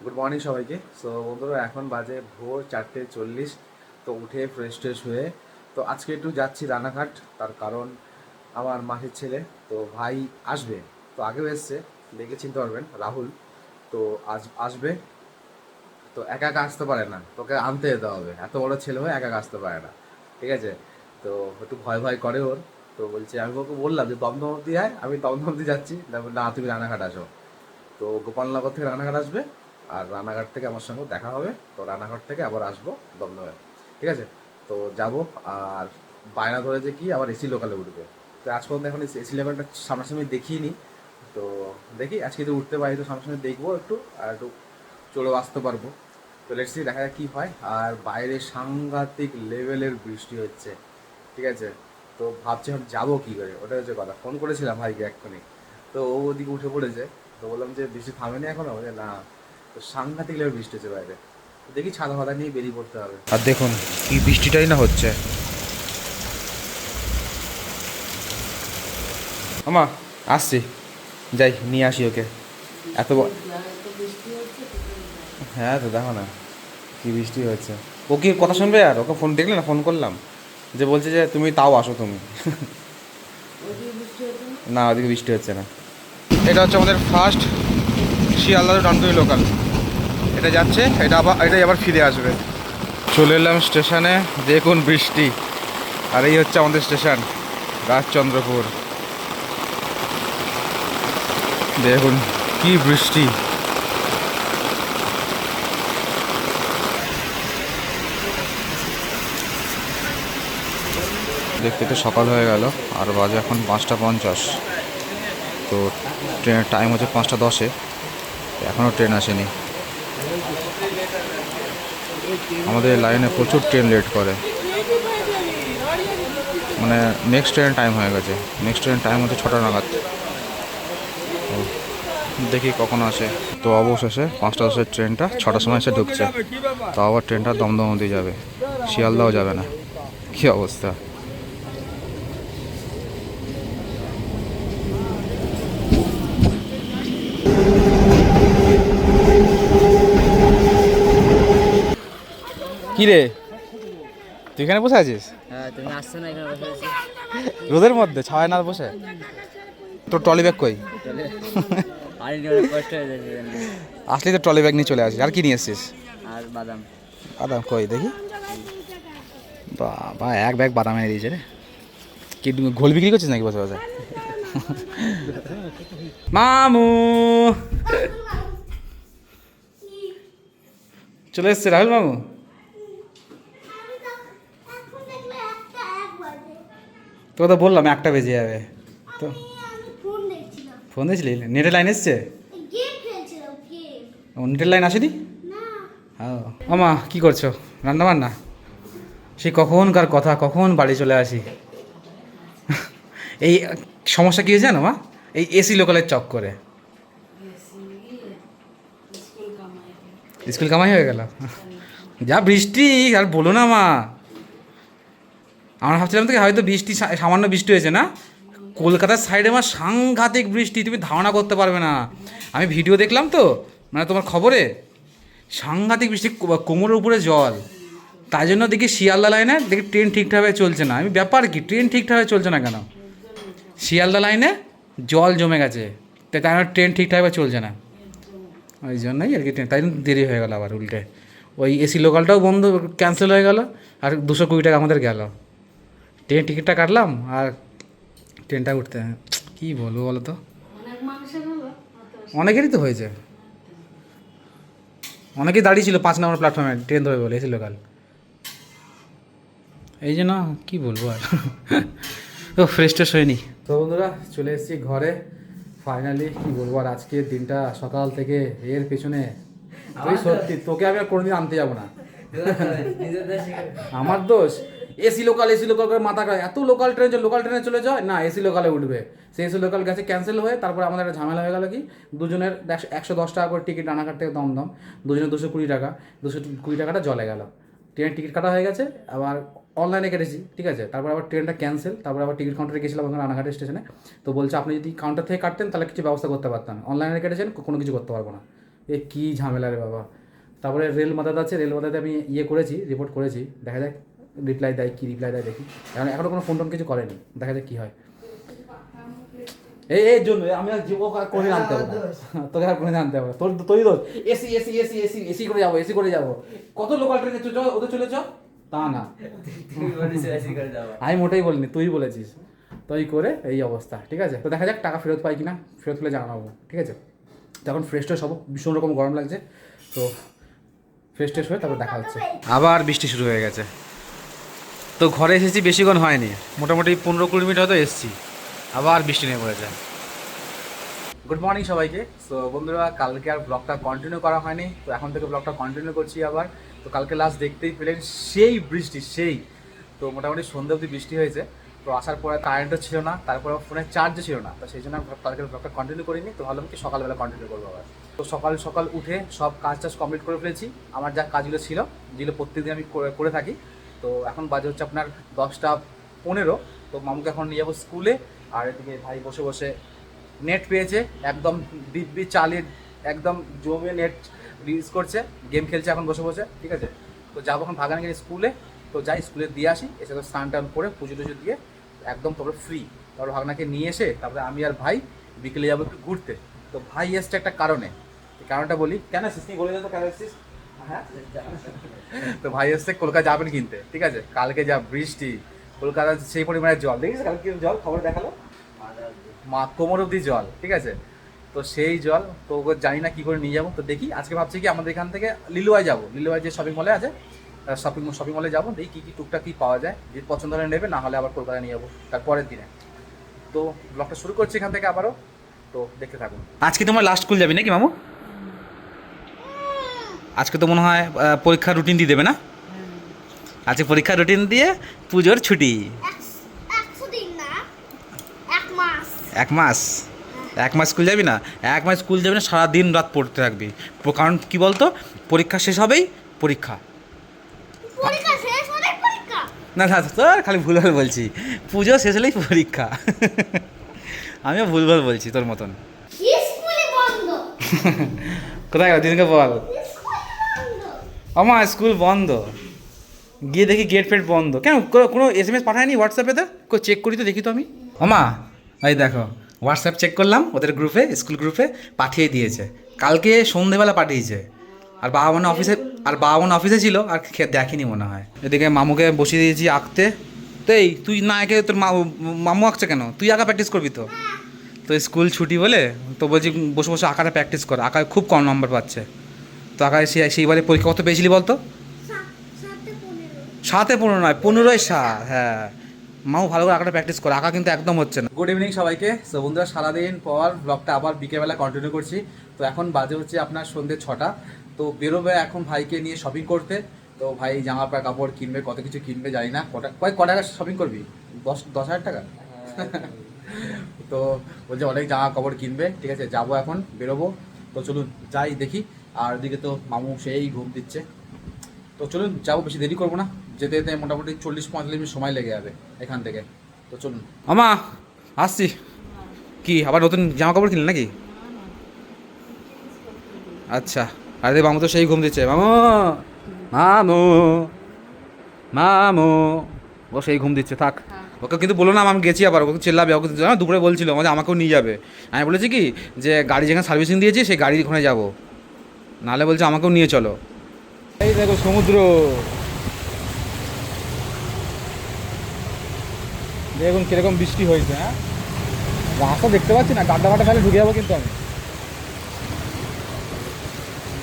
Good morning সবাইকে। So বন্ধুরা, এখন বাজে ভোর 4:40। তো উঠে ফ্রেশ ট্রেশ হয়ে তো আজকে একটু যাচ্ছি রানাঘাট। তার কারণ আমার মাসির ছেলে তো ভাই আসবে। তো আগেও এসছে, দেখে চিনতে পারবেন, রাহুল। তো আজ আসবে। তো একা একা আসতে পারে না, তোকে আনতে যেতে হবে। এত বড় ছেলে হয়ে একা একা আসতে পারে না, ঠিক আছে? তো একটু ভয় ভয় করে ওর। তো বলছে, আমি ওকে বললাম যে দমদম অব্দি আয়, আমি দমদম অব্দি যাচ্ছি। না, তুমি রানাঘাট আসো। তো গোপালনগর থেকে রানাঘাট আসবে, আর রানাঘাট থেকে আমার সঙ্গে দেখা হবে। তো রানাঘাট থেকে আবার আসবো দমদমে, ঠিক আছে? তো যাব। আর বায়না ধরে যে কি আবার এসি লোকালে উঠবে। তো আজ পর্যন্ত এখন এসি লোকালটা সামনাসামনি দেখিনি। তো দেখি আজকে যদি উঠতে পারি তো সামনাসামনি দেখবো একটু, আর একটু চলেও আসতে পারবো। তো লেটস সি, দেখা যাক কী হয়। আর বাইরে সাংঘাতিক লেভেলের বৃষ্টি হচ্ছে, ঠিক আছে? তো ভাবছি এখন যাবো কী করে, ওটা হচ্ছে কথা। ফোন করেছিলাম ভাইকে এক্ষুনি, তো ও ওদিকে উঠে পড়েছে। তো বললাম যে বৃষ্টি থামেনি এখনো, বলে না। তো সাংঘাতিক লেভেল বৃষ্টি হচ্ছে বাইরে। তো দেখি ছাতা ফাতা নিয়ে বেরিয়ে পড়তে হবে। আর দেখুন কি বৃষ্টিটাই না হচ্ছে। আমা, আসছি, যাই নিয়ে আসি ওকে। এত হ্যাঁ, তো দেখো না কি বৃষ্টি হচ্ছে। ও কি কথা শুনবে? আর ওকে ফোন দেখলে না, ফোন করলাম যে বলছে যে তুমি তাও আসো তুমি। না, ওদিকে বৃষ্টি হচ্ছে না। এটা হচ্ছে আমাদের ফার্স্ট শিয়ালদা ডানকুনি লোকাল। এটা যাচ্ছে, এটাই আবার ফিরে আসবে। চলে এলাম স্টেশনে, দেখুন বৃষ্টি। আর এই হচ্ছে আমাদের স্টেশন, রাজচন্দ্রপুর। দেখুন কি বৃষ্টি। দেখতে তো সকাল হয়ে গেল, আর বাজে এখন 5টা 50। তো ট্রেনের টাইম হচ্ছে 5টা 10-এ, এখনও ট্রেন আসেনি। আমাদের লাইনে প্রচুর ট্রেন লেট করে, মানে নেক্সট ট্রেনের টাইম হয়ে গেছে। নেক্সট ট্রেনের টাইম হচ্ছে 6টা নাগাদ। দেখি কখন আসে। তো অবশেষে 5টা 10-এর ট্রেনটা 6টার সময় এসে ঢুকছে। তো আবার ট্রেনটা দমদম অবধি যাবে, শিয়ালদাও যাবে না। কী অবস্থা! কি রে, তুই এখানে বসে আছিস? হ্যাঁ, তুমি আসছো না এখানে বসে আছি। রোদের মধ্যে ছায় না বসে? তোর ট্রলি ব্যাগ কই? চলে পানি নিয়ে অনেক কষ্ট হয়ে যাচ্ছে জন্য। আসলে তো ট্রলি ব্যাগ নিয়ে চলে আসিস। আর কি নিয়ে এসছিস? আর বাদাম। বাদাম কই দেখি। বাবা, এক ব্যাগ বাদাম এনে দিয়েছে রে। কি ঘোল বিক্রি করছিস নাকি বসে বসে? মামু চলে এসছে, রাহুল মামু। তোকে তো বললাম 1টা বেজে যাবে। তো ফোন দিয়েছিলি? নেটের লাইন এসছে? নেটের লাইন আসেনি? হ্যাঁ। আমা কি করছো? রান্না বান্না? সে কখনকার কথা, কখন বাড়ি চলে আসি। এই সমস্যা কী হয়েছে জানো মা? এই এসি লোকালের চক্করে স্কুল কামাই হয়ে গেল। যা বৃষ্টি, আর বলো না মা। আমরা ভাবছিলাম থেকে হয়তো বৃষ্টি, সামান্য বৃষ্টি হয়েছে না। কলকাতার সাইডে আমার সাংঘাতিক বৃষ্টি, তুমি ধারণা করতে পারবে না। আমি ভিডিও দেখলাম তো, মানে তোমার খবরে, সাংঘাতিক বৃষ্টি, কোমরের উপরে জল। তাই জন্য দেখি শিয়ালদা লাইনে দেখি ট্রেন ঠিকঠাকভাবে চলছে না। আমি ব্যাপার কি, ট্রেন ঠিকঠাকভাবে চলছে না কেন? শিয়ালদা লাইনে জল জমে গেছে, তাই জন্য ট্রেন ঠিকঠাকভাবে চলছে না। ওই জন্যই আর কি ট্রেন, তাই জন্য দেরি হয়ে গেল। আবার উল্টে ওই এসি লোকালটাও বন্ধ, ক্যান্সেল হয়ে গেল। আর 220 টাকা আমাদের গেল। ট্রেন টিকিটটা কাটলাম আর ট্রেনটা উঠতে, কী বলবো বলো তো। অনেকেরই তো হয়েছে, অনেকেই দাঁড়িয়ে ছিল 5 নম্বর প্ল্যাটফর্মে ট্রেন ধরে বলে এসি লোকাল। এই জন্য কী বলবো আর। তো ফ্রেশ ট্রেশ হয়নি। তো বন্ধুরা, চলে এসেছি ঘরে ফাইনালি। কী বলবো আর, আজকের দিনটা সকাল থেকে এর পেছনে। তুই সত্যি, তোকে আমি আর কোনোদিন আনতে যাবো না। আমার দোষ। এসি লোকাল করে মাথা খায়। এত লোকাল ট্রেন, লোকাল ট্রেনে চলে যায় না, এসি লোকালে উঠবে। সেই এসি লোকাল গেছে ক্যান্সেল হয়ে, তারপরে আমাদের একটা ঝামেলা হয়ে গেল কি, দুজনের 110 টাকা করে টিকিট রানাঘাট থেকে দমদম, দুজনের 220 টাকা, 220 টাকাটা জলে গেল। ট্রেনের টিকিট কাটা হয়ে গেছে, আবার অনলাইনে কেটেছি, ঠিক আছে। তারপর আবার ট্রেনটা ক্যান্সেল, তারপর আবার টিকিট কাউন্টারে গেছিলাম ওখানে রানাঘাট স্টেশনে। তো বলছে আপনি যদি কাউন্টার থেকে কাটতেন তাহলে কিছু ব্যবস্থা করতে পারতাম, অনলাইনে কেটেছেন কোনো কিছু করতে পারবো না। এ কী ঝামেলা রে বাবা। তারপরে রেল মাথাতে আছে, রেল মাথাতে আমি করেছি, রিপোর্ট করেছি, দেখা যাক রিপ্লাই দেয়, কী রিপ্লাই দেয় দেখি। এখনও কোনো ফোন টোন কিছু করেনি, দেখা যাক কী হয়। এর জন্য আমি আর ও করে আনতে হবে না, তোকে আর করে আনতে হবে না, তোরই দোষ। AC AC AC AC AC করে যাবো, এসি করে যাবো। কত লোকাল ট্রেনে ওদের চলে চ, তা না আমি মোটেই বলিনি, তুই বলেছিস। তো এই করে এই অবস্থা, ঠিক আছে। তো দেখা যাক টাকা ফেরত পাই কিনা, ফেরত পেলে জানাবো, ঠিক আছে। তখন ফ্রেশ ট্রেশ হবো, ভীষণ রকম গরম লাগছে, তো ফ্রেশ ট্রেশ হয়ে তারপর দেখা হচ্ছে। আবার বৃষ্টি শুরু হয়ে গেছে। তো ঘরে এসেছি, বেশিক্ষণ হয়নি, মোটামুটি 15-20 মিনিট হয়তো এসেছি, আবার বৃষ্টি নেমে পড়েছে। গুড মর্নিং সবাইকে। সো বন্ধুরা, কালকে আর ব্লগটা কন্টিনিউ করা হয়নি, তো এখন থেকে ব্লগটা কন্টিনিউ করছি আবার। তো কালকে লাস্ট দেখতেই পেলেন সেই বৃষ্টি, সেই তো মোটামুটি সন্ধ্যা অবধি বৃষ্টি হয়েছে। তো আসার পরে কারেন্টও ছিল না, তারপরে ফোনের চার্জও ছিল না, তো সেই জন্য কালকের ব্লগটা কন্টিনিউ করিনি। তো ভাবলাম কি সকালবেলা কন্টিনিউ করবো আবার। তো সকাল সকাল উঠে সব কাজ টাজ কমপ্লিট করে ফেলেছি, আমার যা কাজগুলো ছিল, যেগুলো প্রত্যেকদিন আমি করে থাকি। তো এখন বাজে হচ্ছে আপনার 10টা 15। তো মামুকে এখন নিয়ে যাবো স্কুলে, আর এদিকে ভাই বসে বসে নেট পেয়েছে, একদম দিব্যি চালিয়ে একদম জমিয়ে নেট রিলিজ করছে, গেম খেলছে এখন বসে বসে, ঠিক আছে। তো যাবো এখন ভাগান গেলে স্কুলে, তো যাই স্কুলে দিয়ে আসি, এসে তো স্নান টান করে পুজো টুজো দিয়ে একদম তারপরে ফ্রি। তারপরে ভাগনাকে নিয়ে এসে তারপরে আমি আর ভাই বিকেলে যাবো একটু ঘুরতে। তো ভাই এসছে একটা কারণে, এই কারণটা বলি। কেন এসছিস তুই বলে দে তো, কেন এসছিস? হ্যাঁ, তো ভাই এসছে কলকাতা যাবেন কিনতে, ঠিক আছে। কালকে যা বৃষ্টি, কলকাতা সেই পরিমাণে জল, দেখিস কালকে জল খবর দেখালো, মা কোমর অব্দি জল, ঠিক আছে। তো সেই জল তো ওকে জানি না কী করে নিয়ে যাবো। তো দেখি আজকে ভাবছি কি আমাদের এখান থেকে লিলুয়ায় যাবো, লিলুয়ায় যে শপিং মলে আছে, শপিং মলে যাবো, দেখি কী টুকটাক কী পাওয়া যায়, যদি পছন্দ হলে নেবে, না হলে আবার কলকাতায় নিয়ে যাবো তার পরের দিনে। তো ব্লগটা শুরু করছি এখান থেকে আবারও, তো দেখতে থাকুন। আজকে তোমার লাস্ট স্কুল যাবি নাকি মামু? আজকে তো মনে হয় পরীক্ষার রুটিন দিয়ে দেবে না? আজকে পরীক্ষার রুটিন দিয়ে পুজোর ছুটি 100 দিন না, 1 মাস। 1 মাস স্কুল যাবি না? 1 মাস স্কুল যাবি না, সারাদিন রাত পড়তে থাকবি। কারণ কি বলতো, পরীক্ষা শেষ হবেই পরীক্ষা। পরীক্ষা শেষ হলে পরীক্ষা। না না, তোর খালি ভুলভাল বলছি, পুজো শেষ হলেই পরীক্ষা। আমিও ভুলভাল বলছি তোর মতন। স্কুলে বন্ধ। কোথায় গেল দিনকে বল? স্কুলে বন্ধ। আমার স্কুল বন্ধ, গিয়ে দেখি গেট ফেট বন্ধ। কেন কোনো SMS পাঠায়নি হোয়াটসঅ্যাপেতে? চেক করি তো, দেখি তো আমি। ওমা এই দেখো, হোয়াটসঅ্যাপ চেক করলাম, ওদের গ্রুপে, স্কুল গ্রুপে পাঠিয়ে দিয়েছে, কালকে সন্ধেবেলা পাঠিয়েছে। আর বাবা মনে অফিসে ছিল, আর দেখিনি মনে হয়। এদিকে মামুকে বসিয়ে দিয়েছি আঁকতে। তো এই তুই না একে তোর মামু আঁকছে কেন? তুই আঁকা প্র্যাকটিস করবি তো। তো স্কুল ছুটি বলে তো বলছি বসে বসে আঁকাটা প্র্যাকটিস কর, আঁকায় খুব কম নম্বর পাচ্ছে। তো আঁকায় সেইবারে পরীক্ষা কত পেয়েছিলি বলতো? 7-15 নয়, 15-7। হ্যাঁ, মাও ভালো করে আঁকাটা প্র্যাকটিস করে, আঁকা কিন্তু একদম হচ্ছে না। গুড ইভিনিং সবাইকে। সো বন্ধুরা, সারাদিন পর ব্লগটা আবার বিকেলবেলা কন্টিনিউ করছি। তো এখন বাজে হচ্ছে আপনার সন্ধ্যে 6টা। তো বেরোবে এখন ভাইকে নিয়ে শপিং করতে। তো ভাই জামা কাপড় কিনবে, কত কিছু কিনবে জানি না। ক টাকা শপিং করবি? 10,000 টাকা। তো বলছে অনেক জামা কাপড় কিনবে, ঠিক আছে। যাবো এখন, বেরোবো। তো চলুন যাই দেখি। আর ওদিকে তো মামু সেই ঘুম দিচ্ছে। তো চলুন যাবো, বেশি দেরি করবো না, যেতে যেতে মোটামুটি 40-45 মিনিট সময় লেগে যাবে এখান থেকে। তো চলুন। আমা আসছি। কি আবার নতুন জামা কাপড় কিনলেন নাকি? আচ্ছা। আরে মামু তো সেই ঘুম দিচ্ছে। মামু মামু মামু, ও সেই ঘুম দিচ্ছে, থাক। ওকে কিন্তু বলো না আমি গেছি, আবার ওকে চেল্লাবে। ওকে দুপুরে বলছিল আমাকেও নিয়ে যাবে। আমি বলেছি কি যে গাড়ি যেখানে সার্ভিসিং দিয়েছি সেই গাড়ির ওখানে যাবো, নাহলে বলছে আমাকেও নিয়ে চলো। এই দেখো সমুদ্র, দেখুন কিরকম বৃষ্টি হয়েছে। হ্যাঁ, রাস্তা দেখতে পাচ্ছি না, গাড্ডা ফাটা ফেলে ঢুকে যাবো কিন্তু আমি।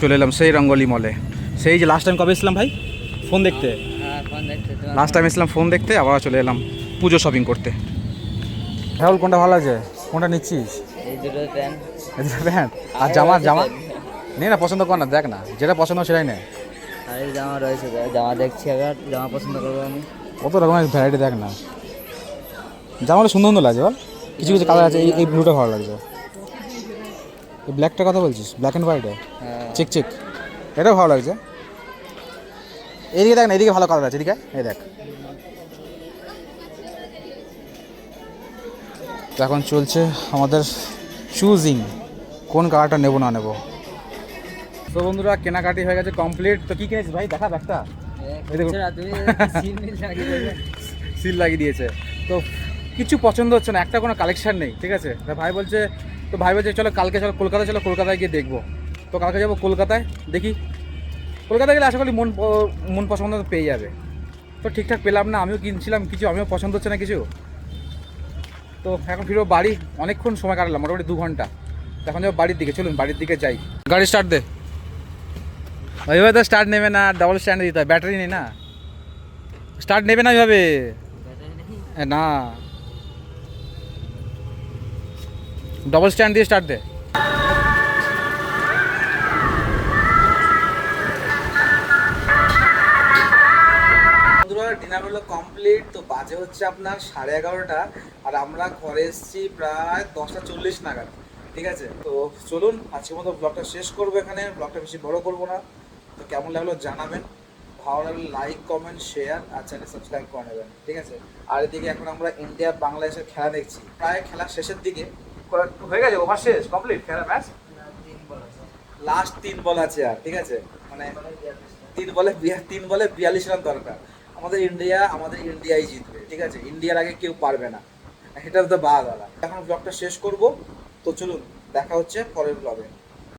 চলে এলাম সেই রঙ্গলি মলে। সেই যে লাস্ট টাইম কবে এসলাম ভাই ফোন দেখতে? হ্যাঁ, ফোন দেখতে লাস্ট টাইম এসলাম ফোন দেখতে, আবার চলে এলাম পুজো শপিং করতে। রাহুল কোনটা ভালো আছে, কোনটা নিচ্ছিস? এই দুটো প্যান্ট প্যান্ট আর জামা নে না, পছন্দ কর না, দেখ না যেটা পছন্দ সেটাই নে। আর এই জামা রয়েছে, জামা দেখছি, আবার জামা পছন্দ করবো আমি। কত রকমের ভ্যারাইটি দেখ না, জামাটা সুন্দর সুন্দর লাগছে বল। কিছু কিছু কালার আছে, এই ব্লুটা ভালো লাগছে। এই ব্ল্যাকটার কথা বলছিস? ব্ল্যাক অ্যান্ড হোয়াইটে চেক চেক, এটাও ভালো লাগছে। এইদিকে দেখ না, এদিকে ভালো কালার আছে, এদিকে এই দেখ। তো এখন চলছে আমাদের চুজিং, কোন কালারটা নেবো না নেবো। তো বন্ধুরা কেনাকাটি হয়ে গেছে কমপ্লিট। তো কি কিনেছিস ভাই, দেখা ব্যাগটা এই দেখুন। সিল লাগিয়ে দিয়েছে। তো কিছু পছন্দ হচ্ছে না, একটা কোনো কালেকশন নেই, ঠিক আছে। তা ভাই বলছে চলো কালকে চলো কলকাতায়, চলো কলকাতায় গিয়ে দেখবো। তো কালকে যাবো কলকাতায়, দেখি কলকাতায় গেলে আশা করি মন পছন্দ পেয়ে যাবে। তো ঠিকঠাক পেলাম না, আমিও কিনছিলাম কিছু, আমিও পছন্দ হচ্ছে না কিছু। তো এখন ফিরবো বাড়ি, অনেকক্ষণ সময় কাটালাম, মোটামুটি 2 ঘন্টা। তো এখন যাবো বাড়ির দিকে, চলুন বাড়ির দিকে যাই। গাড়ি স্টার্ট দে। ওইভাবে তো স্টার্ট নেবে না, ডাবল স্ট্যান্ডে দিতে হয়, ব্যাটারি নেই না, স্টার্ট নেবে না ওইভাবে না, ডবল স্ট্যান্ড দিয়ে স্টার্ট দে। বন্ধুরা ডিনার হলো কমপ্লিট। তো বাজে হচ্ছে আপনার 11:30, আর আমরা ঘরে এসেছি প্রায় 10:40 নাগাদ, ঠিক আছে। তো চলুন আজকের মতো ব্লগটা শেষ করবো এখানে, ব্লগটা বেশি বড় করবো না। তো কেমন লাগলো জানাবেন, ভালো লাগলে লাইক কমেন্ট শেয়ার আর চ্যানেল সাবস্ক্রাইব করে নেবেন, ঠিক আছে। আর এদিকে এখন আমরা ইন্ডিয়া বাংলাদেশের খেলা দেখছি, প্রায় খেলা শেষের দিকে হয়ে গেছে, ওভার শেষ কমপ্লিট খেলা ম্যাচ, লাস্ট 3 বল আছে আর, ঠিক আছে। মানে 3 বলে 42 রান দরকার। আমাদের ইন্ডিয়াই জিতবে, ঠিক আছে, ইন্ডিয়ার আগে কেউ পারবে না, এটা তো বাদ। এখন ব্লগটা শেষ করব, তো চলুন দেখা হচ্ছে পরের ব্লগে।